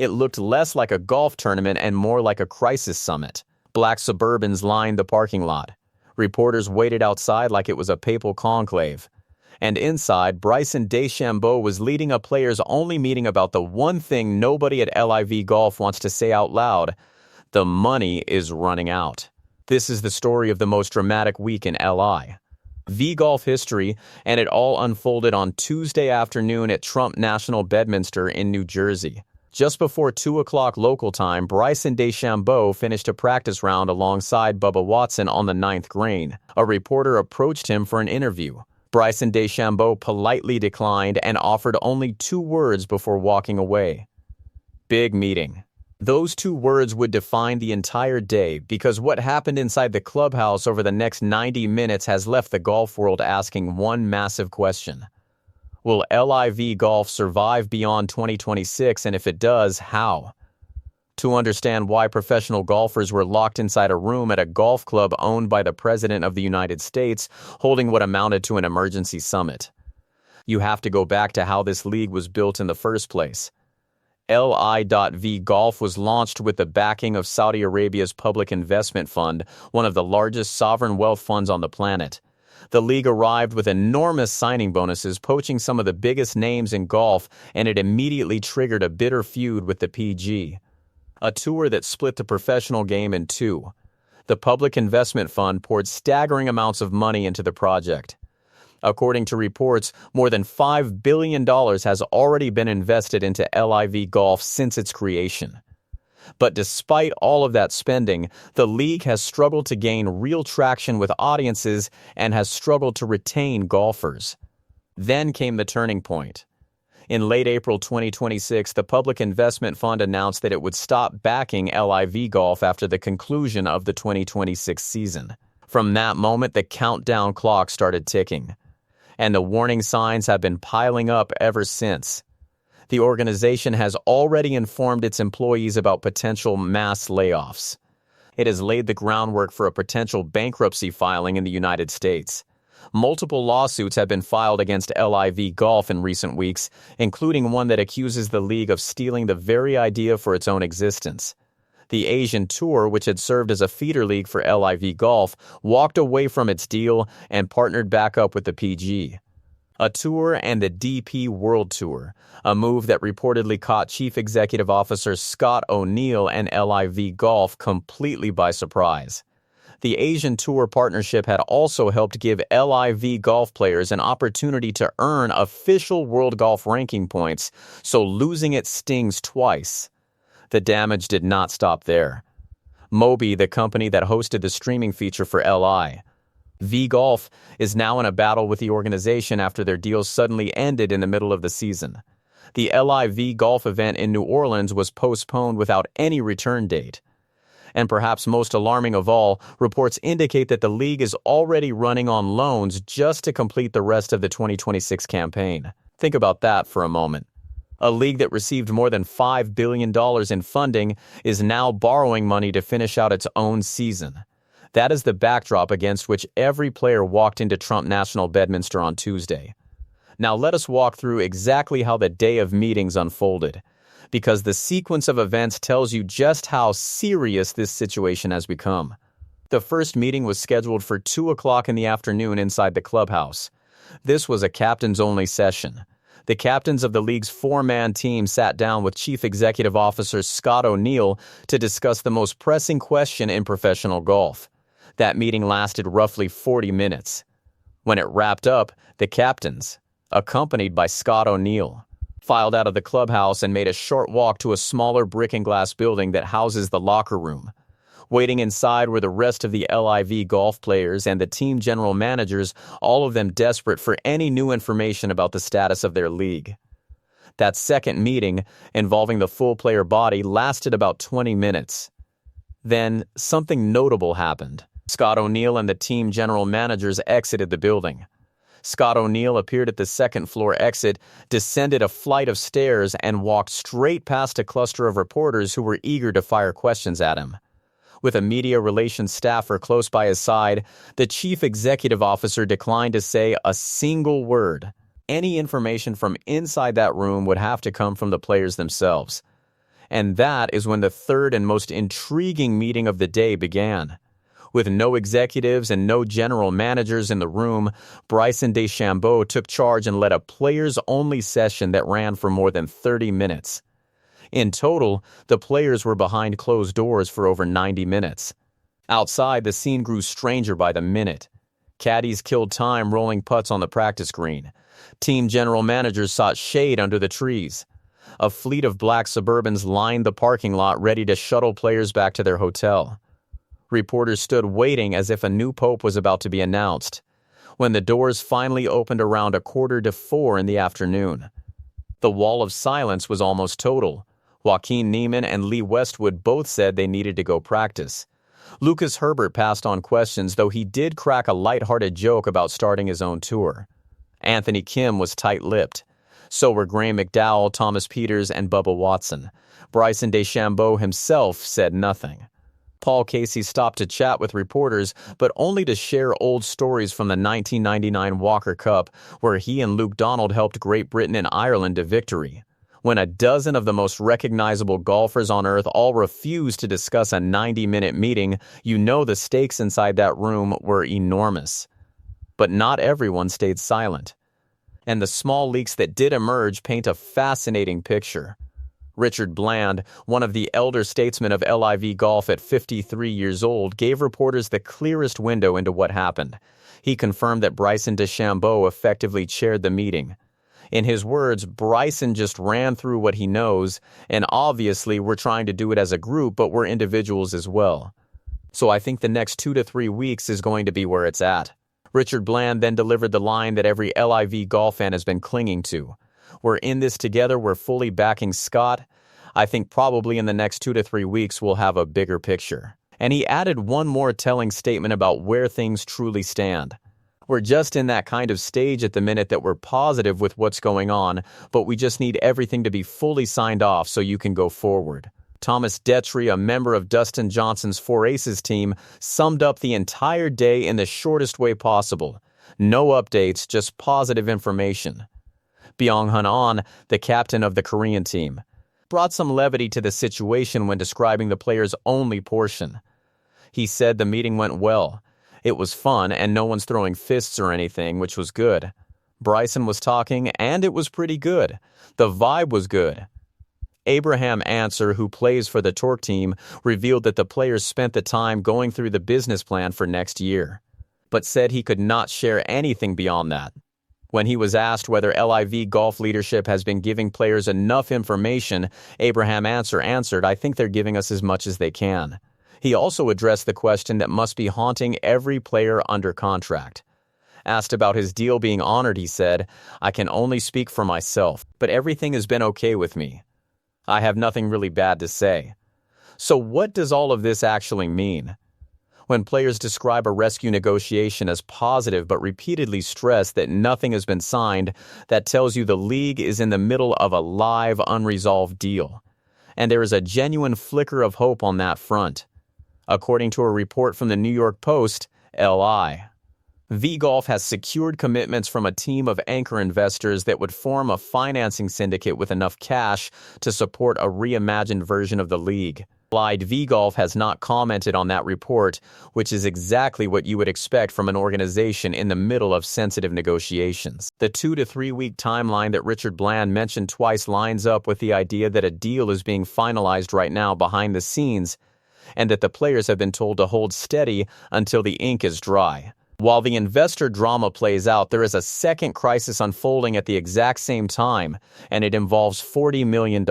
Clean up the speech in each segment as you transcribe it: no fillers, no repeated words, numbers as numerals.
It looked less like a golf tournament and more like a crisis summit. Black Suburbans lined the parking lot. Reporters waited outside like it was a papal conclave. And inside, Bryson DeChambeau was leading a players-only meeting about the one thing nobody at LIV Golf wants to say out loud: the money is running out. This is the story of the most dramatic week in LIV Golf history, and it all unfolded on Tuesday afternoon at Trump National Bedminster in New Jersey. Just before 2 o'clock local time, Bryson DeChambeau finished a practice round alongside Bubba Watson on the 9th green. A reporter approached him for an interview. Bryson DeChambeau politely declined and offered only 2 words before walking away. Big meeting. Those 2 words would define the entire day, because what happened inside the clubhouse over the next 90 minutes has left the golf world asking one massive question. Will LIV Golf survive beyond 2026, and if it does, how? To understand why professional golfers were locked inside a room at a golf club owned by the President of the United States, holding what amounted to an emergency summit, you have to go back to how this league was built in the first place. LIV Golf was launched with the backing of Saudi Arabia's Public Investment Fund, one of the largest sovereign wealth funds on the planet. The league arrived with enormous signing bonuses, poaching some of the biggest names in golf, and it immediately triggered a bitter feud with the PG. A tour that split the professional game in 2. The Public Investment Fund poured staggering amounts of money into the project. According to reports, more than $5 billion has already been invested into LIV Golf since its creation. But despite all of that spending, the league has struggled to gain real traction with audiences and has struggled to retain golfers. Then came the turning point. In late April 2026, the Public Investment Fund announced that it would stop backing LIV Golf after the conclusion of the 2026 season. From that moment, the countdown clock started ticking, and the warning signs have been piling up ever since. The organization has already informed its employees about potential mass layoffs. It has laid the groundwork for a potential bankruptcy filing in the United States. Multiple lawsuits have been filed against LIV Golf in recent weeks, including one that accuses the league of stealing the very idea for its own existence. The Asian Tour, which had served as a feeder league for LIV Golf, walked away from its deal and partnered back up with the PG. A tour and the DP World Tour, a move that reportedly caught Chief Executive Officer Scott O'Neill and LIV Golf completely by surprise. The Asian Tour partnership had also helped give LIV Golf players an opportunity to earn official World Golf Ranking points, so losing it stings twice. The damage did not stop there. Moby, the company that hosted the streaming feature for LIV Golf, is now in a battle with the organization after their deal suddenly ended in the middle of the season. The LIV Golf event in New Orleans was postponed without any return date. And perhaps most alarming of all, reports indicate that the league is already running on loans just to complete the rest of the 2026 campaign. Think about that for a moment. A league that received more than $5 billion in funding is now borrowing money to finish out its own season. That is the backdrop against which every player walked into Trump National Bedminster on Tuesday. Now let us walk through exactly how the day of meetings unfolded, because the sequence of events tells you just how serious this situation has become. The first meeting was scheduled for 2 o'clock in the afternoon inside the clubhouse. This was a captains-only session. The captains of the league's 4-man team sat down with Chief Executive Officer Scott O'Neill to discuss the most pressing question in professional golf. That meeting lasted roughly 40 minutes. When it wrapped up, the captains, accompanied by Scott O'Neill, filed out of the clubhouse and made a short walk to a smaller brick and glass building that houses the locker room. Waiting inside were the rest of the LIV Golf players and the team general managers, all of them desperate for any new information about the status of their league. That second meeting, involving the full player body, lasted about 20 minutes. Then, something notable happened. Scott O'Neill and the team general managers exited the building. Scott O'Neill appeared at the second-floor exit, descended a flight of stairs, and walked straight past a cluster of reporters who were eager to fire questions at him. With a media relations staffer close by his side, the chief executive officer declined to say a single word. Any information from inside that room would have to come from the players themselves. And that is when the third and most intriguing meeting of the day began. With no executives and no general managers in the room, Bryson DeChambeau took charge and led a players-only session that ran for more than 30 minutes. In total, the players were behind closed doors for over 90 minutes. Outside, the scene grew stranger by the minute. Caddies killed time rolling putts on the practice green. Team general managers sought shade under the trees. A fleet of black Suburbans lined the parking lot ready to shuttle players back to their hotel. Reporters stood waiting as if a new pope was about to be announced, when the doors finally opened around 3:45 in the afternoon. The wall of silence was almost total. Joaquin Niemann and Lee Westwood both said they needed to go practice. Lucas Herbert passed on questions, though he did crack a lighthearted joke about starting his own tour. Anthony Kim was tight-lipped. So were Graham McDowell, Thomas Peters, and Bubba Watson. Bryson DeChambeau himself said nothing. Paul Casey stopped to chat with reporters, but only to share old stories from the 1999 Walker Cup, where he and Luke Donald helped Great Britain and Ireland to victory. When a dozen of the most recognizable golfers on earth all refused to discuss a 90-minute meeting, you know the stakes inside that room were enormous. But not everyone stayed silent. And the small leaks that did emerge paint a fascinating picture. Richard Bland, one of the elder statesmen of LIV Golf at 53 years old, gave reporters the clearest window into what happened. He confirmed that Bryson DeChambeau effectively chaired the meeting. In his words, Bryson just ran through what he knows, and obviously we're trying to do it as a group, but we're individuals as well. So I think the next 2 to 3 weeks is going to be where it's at. Richard Bland then delivered the line that every LIV Golf fan has been clinging to. We're in this together, we're fully backing Scott. I think probably in the next 2 to 3 weeks we'll have a bigger picture. And he added one more telling statement about where things truly stand. We're just in that kind of stage at the minute that we're positive with what's going on, but we just need everything to be fully signed off so you can go forward. Thomas Detry, a member of Dustin Johnson's Four Aces team, summed up the entire day in the shortest way possible. No updates, just positive information. Byeong Hun An, the captain of the Korean team, brought some levity to the situation when describing the players' only portion. He said the meeting went well. It was fun and no one's throwing fists or anything, which was good. Bryson was talking and it was pretty good. The vibe was good. Abraham Answer, who plays for the Torque team, revealed that the players spent the time going through the business plan for next year, but said he could not share anything beyond that. When he was asked whether LIV Golf leadership has been giving players enough information, Abraham Answer answered, "I think they're giving us as much as they can." He also addressed the question that must be haunting every player under contract. Asked about his deal being honored, he said, "I can only speak for myself, but everything has been okay with me. I have nothing really bad to say." So what does all of this actually mean? When players describe a rescue negotiation as positive but repeatedly stress that nothing has been signed, that tells you the league is in the middle of a live, unresolved deal. And there is a genuine flicker of hope on that front. According to a report from the New York Post, LIV Golf has secured commitments from a team of anchor investors that would form a financing syndicate with enough cash to support a reimagined version of the league. LIV Golf has not commented on that report, which is exactly what you would expect from an organization in the middle of sensitive negotiations. The 2 to 3 week timeline that Richard Bland mentioned twice lines up with the idea that a deal is being finalized right now behind the scenes, and that the players have been told to hold steady until the ink is dry. While the investor drama plays out, there is a second crisis unfolding at the exact same time, and it involves $40 million.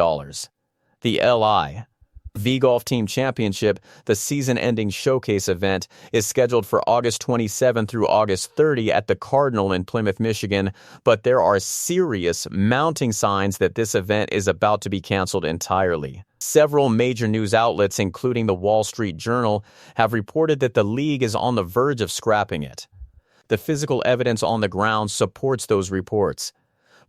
The LIV Golf Team Championship, the season-ending showcase event, is scheduled for August 27 through August 30 at the Cardinal in Plymouth, Michigan, but there are serious mounting signs that this event is about to be canceled entirely. Several major news outlets, including the Wall Street Journal, have reported that the league is on the verge of scrapping it. The physical evidence on the ground supports those reports.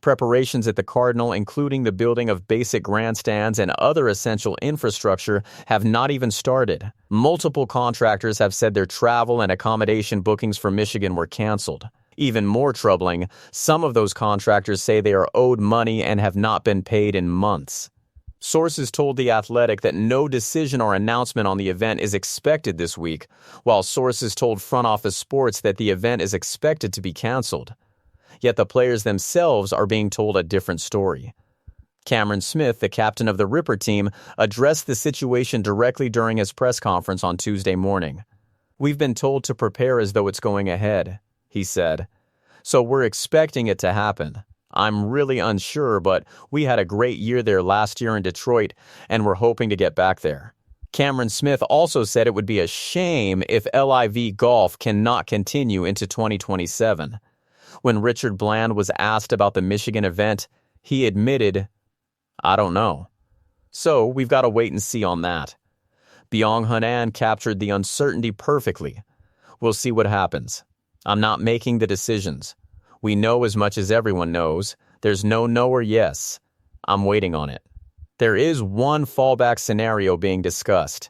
Preparations at the Cardinal, including the building of basic grandstands and other essential infrastructure, have not even started. Multiple contractors have said their travel and accommodation bookings for Michigan were canceled. Even more troubling, some of those contractors say they are owed money and have not been paid in months. Sources told The Athletic that no decision or announcement on the event is expected this week, while sources told Front Office Sports that the event is expected to be canceled. Yet the players themselves are being told a different story. Cameron Smith, the captain of the Ripper team, addressed the situation directly during his press conference on Tuesday morning. "We've been told to prepare as though it's going ahead," he said. "So we're expecting it to happen. I'm really unsure, but we had a great year there last year in Detroit, and we're hoping to get back there." Cameron Smith also said it would be a shame if LIV Golf cannot continue into 2027. When Richard Bland was asked about the Michigan event, he admitted, "I don't know." So we've got to wait and see on that. Byeong Hun An captured the uncertainty perfectly. "We'll see what happens. I'm not making the decisions. We know as much as everyone knows. There's no or yes. I'm waiting on it." There is one fallback scenario being discussed.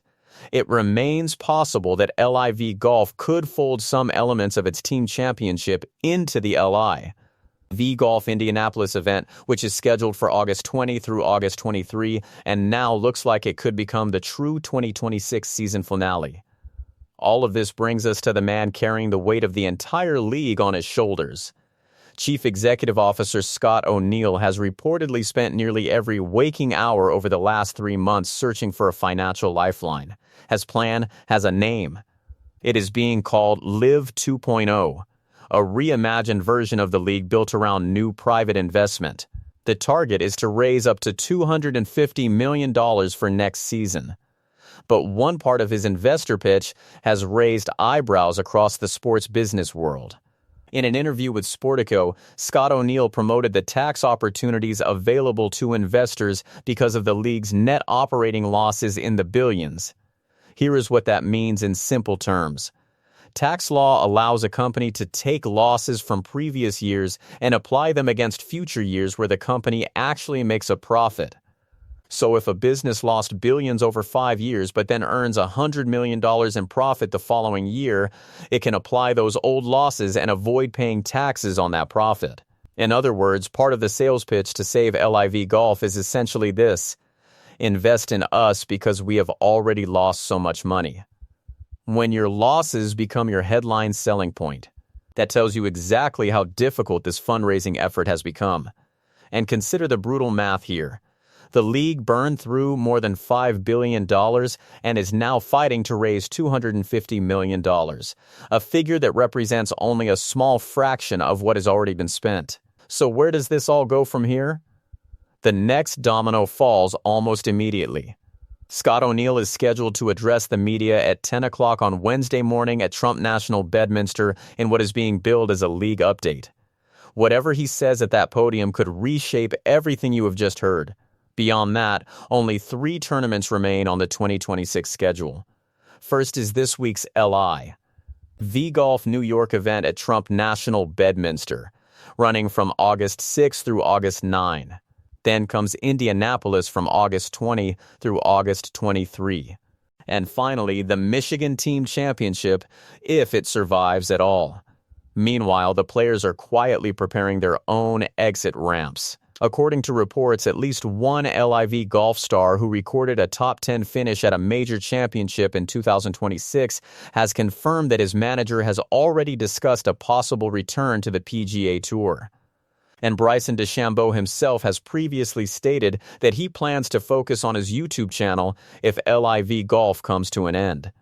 It remains possible that LIV Golf could fold some elements of its team championship into the LIV Golf Indianapolis event, which is scheduled for August 20 through August 23, and now looks like it could become the true 2026 season finale. All of this brings us to the man carrying the weight of the entire league on his shoulders. Chief Executive Officer Scott O'Neill has reportedly spent nearly every waking hour over the last 3 months searching for a financial lifeline. His plan has a name. It is being called LIV 2.0, a reimagined version of the league built around new private investment. The target is to raise up to $250 million for next season. But one part of his investor pitch has raised eyebrows across the sports business world. In an interview with Sportico, Scott O'Neill promoted the tax opportunities available to investors because of the league's net operating losses in the billions. Here is what that means in simple terms. Tax law allows a company to take losses from previous years and apply them against future years where the company actually makes a profit. So if a business lost billions over 5 years but then earns $100 million in profit the following year, it can apply those old losses and avoid paying taxes on that profit. In other words, part of the sales pitch to save LIV Golf is essentially this: invest in us because we have already lost so much money. When your losses become your headline selling point, that tells you exactly how difficult this fundraising effort has become. And consider the brutal math here. The league burned through more than $5 billion and is now fighting to raise $250 million, a figure that represents only a small fraction of what has already been spent. So where does this all go from here? The next domino falls almost immediately. Scott O'Neill is scheduled to address the media at 10 o'clock on Wednesday morning at Trump National Bedminster in what is being billed as a league update. Whatever he says at that podium could reshape everything you have just heard. Beyond that, only 3 tournaments remain on the 2026 schedule. First is this week's LIV Golf New York event at Trump National Bedminster, running from August 6 through August 9. Then comes Indianapolis from August 20 through August 23. And finally, the Michigan Team Championship, if it survives at all. Meanwhile, the players are quietly preparing their own exit ramps. According to reports, at least one LIV golf star who recorded a top 10 finish at a major championship in 2026 has confirmed that his manager has already discussed a possible return to the PGA Tour. And Bryson DeChambeau himself has previously stated that he plans to focus on his YouTube channel if LIV Golf comes to an end.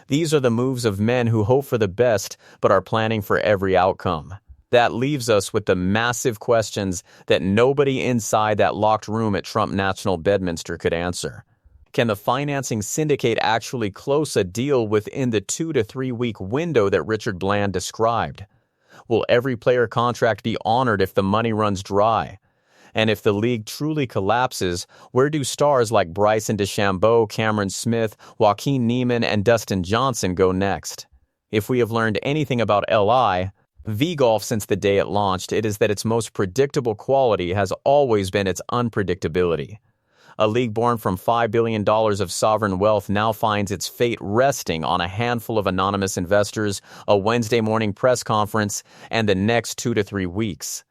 These are the moves of men who hope for the best but are planning for every outcome. That leaves us with the massive questions that nobody inside that locked room at Trump National Bedminster could answer. Can the financing syndicate actually close a deal within the 2 to 3 week window that Richard Bland described? Will every player contract be honored if the money runs dry? And if the league truly collapses, where do stars like Bryson DeChambeau, Cameron Smith, Joaquin Niemann, and Dustin Johnson go next? If we have learned anything about LIV Golf since the day it launched, it is that its most predictable quality has always been its unpredictability. A league born from $5 billion of sovereign wealth now finds its fate resting on a handful of anonymous investors, a Wednesday morning press conference, and the next 2 to 3 weeks.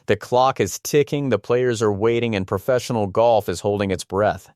The clock is ticking, the players are waiting, and professional golf is holding its breath.